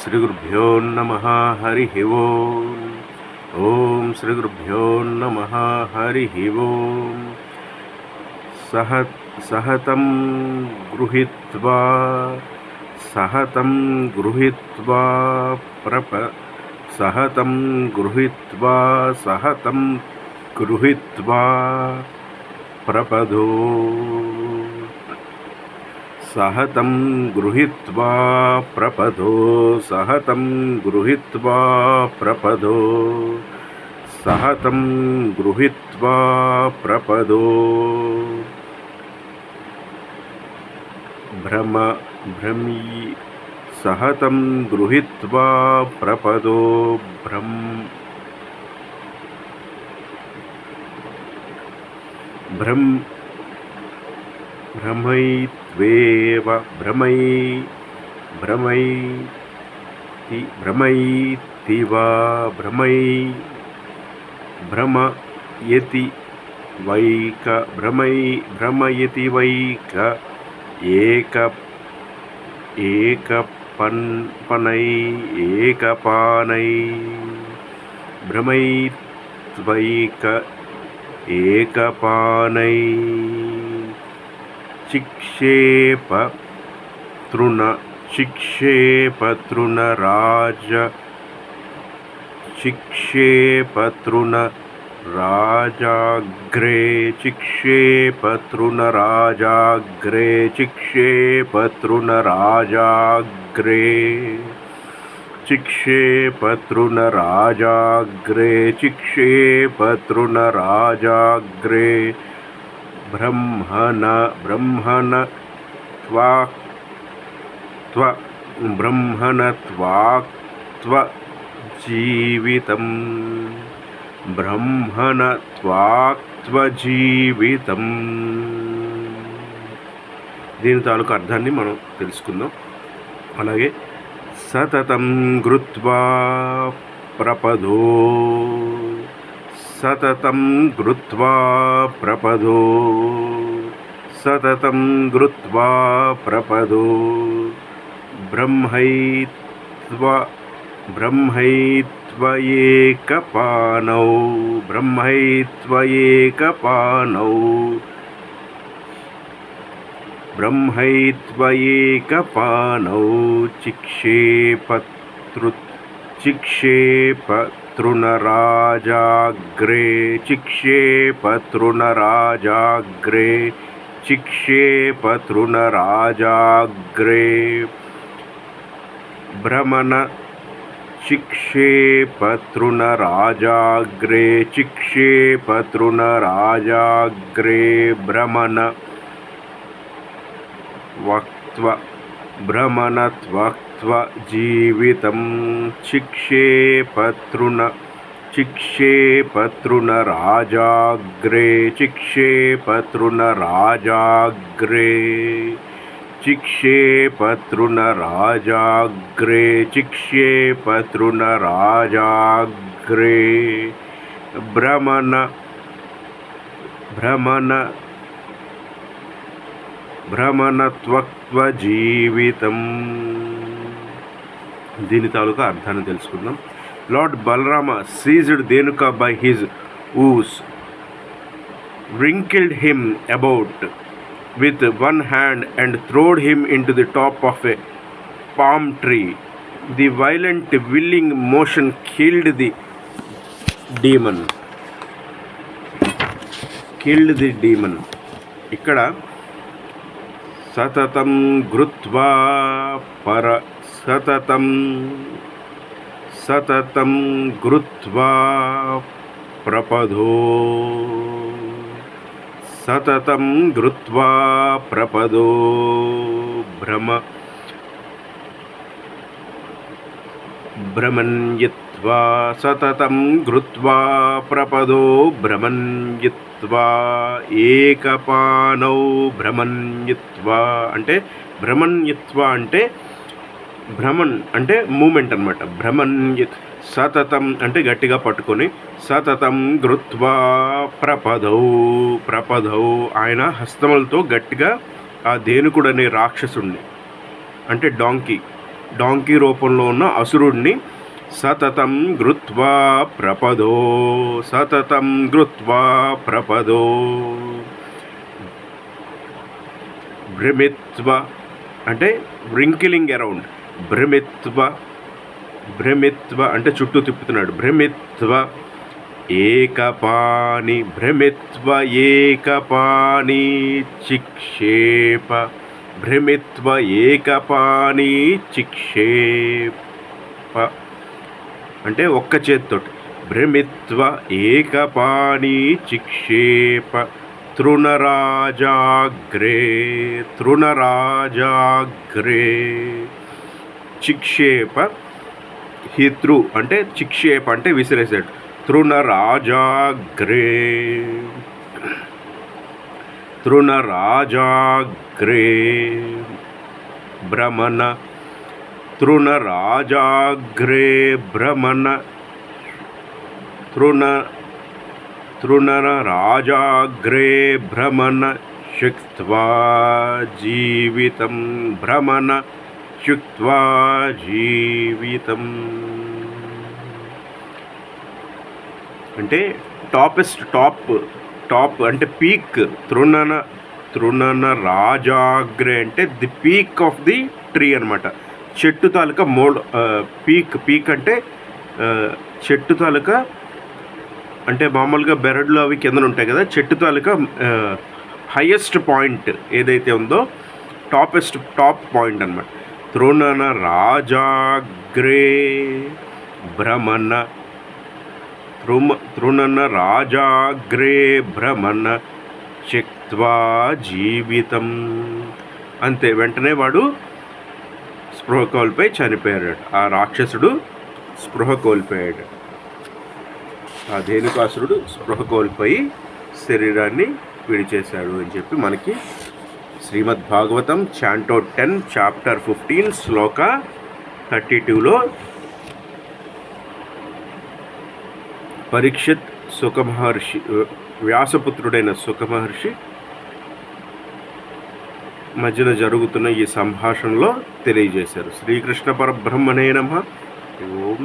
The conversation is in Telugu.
శ్రీ గురుభ్యో నమః హరి ఓం. ఓం శ్రీ గురుభ్యో నమః హరి ఓం. సహతం గృహీత్వా సహతం గృహీత్వా సహతం గృహీత్వా సహతం గృహీత్వా ప్రపదో సహతం గృహీత్వా ప్రపదో సహతం గృహీత్వా ప్రపదో సహతం గృహీత్వా ప్రపదో భ్రమీ సహతం గృహీత్వా ప్రపదో భ్రమైత్వేవ భ్రమైతివా భ్రమయతి వైక భ్రమయతి వైక ఏకపానై భ్రమైత్వైక ఏకపానై చిక్షేపతృణరాజాగ్రే చిక్షేపతృణరాజాగ్రే బ్రహ్మణత్వాక్త్వ జీవితం బ్రహ్మణత్వాక్త్వజీవితం. దీని తాలూకు అర్థాన్ని మనం తెలుసుకుందాం. అలాగే సతతం గృత్వా ప్రపదో సతతం గృత్వా ప్రపదో సతతం గృత్వా ప్రపదో బ్రహ్మైత్వయేకపానౌ చిక్షేపతృణరాజాగ్రే భ్రమణ చిక్షేపతృణరాజాగ్రే భ్రమణ భ్రమణత్వక్త్వ జీవితం చిక్షేపతృణరాజాగ్రే భ్రమణత్వక్త్వ జీవితం. దీని తాలూకా అర్థాన్ని తెలుసుకుందాం. Lord Balarama seized Dhenuka by his woes, wrinkled him about with one hand and throwed him into the top of a palm tree. The violent willing motion killed the demon. ఇక్కడ సతతం గృత్వా సతతం గృత్వా ప్రపదో సతతం గృత్వా ప్రపదో భ్రమణ్యత్వా సతతం గృత్వా ప్రపదో భ్రమణ్యత్వా ఏకపానౌ భ్రమణ్యత్వా అంటే భ్రమణ్ అంటే మూమెంట్ అనమాట. సతతం అంటే గట్టిగా పట్టుకొని సతతం గృత్వా ప్రపదౌ ఆయన హస్తములతో గట్టిగా ఆ ధేనుకుడు అనే రాక్షసుడిని అంటే డాంకీ డాంకీ రూపంలో ఉన్న అసురుడిని సతతం గృత్వా ప్రపదో, సతతం గృత్వా ప్రపదో. భ్రమిత్వ అంటే వ్రింకిలింగ్ అరౌండ్, భ్రమిత్వ, భ్రమిత్వ అంటే చుట్టూ తిప్పుతున్నాడు. భ్రమిత్వ ఏకపాని, భ్రమిత్వ ఏకపాని చిక్షేప, భ్రమిత్వ ఏకపాని చిక్షేప అంటే ఒక్క చేతితోటి. భ్రమిత్వ ఏకపాని చిక్షేప తృణరాజాగ్రే, తృణరాజాగ్రే. చిక్షేప హితృ అంటే చిక్షేప అంటే విసిరేసాడు. తృణరాజాగ్రే, తృణరాజాగ్రే భ్రమణ, తృణరాజాగ్రే భ్రమణ, తృణరాజాగ్రే భ్రమణ శుక్త్వా జీవితం, భ్రమణ శుక్త్వా జీవితం అంటే టాపెస్ట్, టాప్ అంటే పీక్. తృణన రాజాగ్రే అంటే the peak of the tree అనమాట. చెట్టు తాలూకా పీక్ అంటే చెట్టు తాలూకా అంటే మామూలుగా బెరడులు అవి కిందన ఉంటాయి కదా, చెట్టు తాలూకా హైయెస్ట్ పాయింట్ ఏదైతే ఉందో టాప్ పాయింట్ అనమాట. తృణన రాజాగ్రే భ్రమణ, తృణన రాజాగ్రే భ్రమణ త్యక్త్వా జీవితం. అంతే, వెంటనే వాడు స్పృహ కోల్పోయి చనిపోయాడు. ఆ రాక్షసుడు స్పృహ కోల్పోయాడు. ఆ ధేనుకాసురుడు స్పృహ కోల్పోయి శరీరాన్ని విడిచేశాడు అని చెప్పి మనకి శ్రీమద్ భాగవతం చాంటో 10 చాప్టర్ 15 శ్లోక 32లో పరీక్షిత్ సుఖమహర్షి, వ్యాసపుత్రుడైన సుఖమహర్షి మధ్యన జరుగుతున్న ఈ సంభాషణలో తెలియజేశారు. శ్రీకృష్ణ పరబ్రహ్మణే నమః. ఓం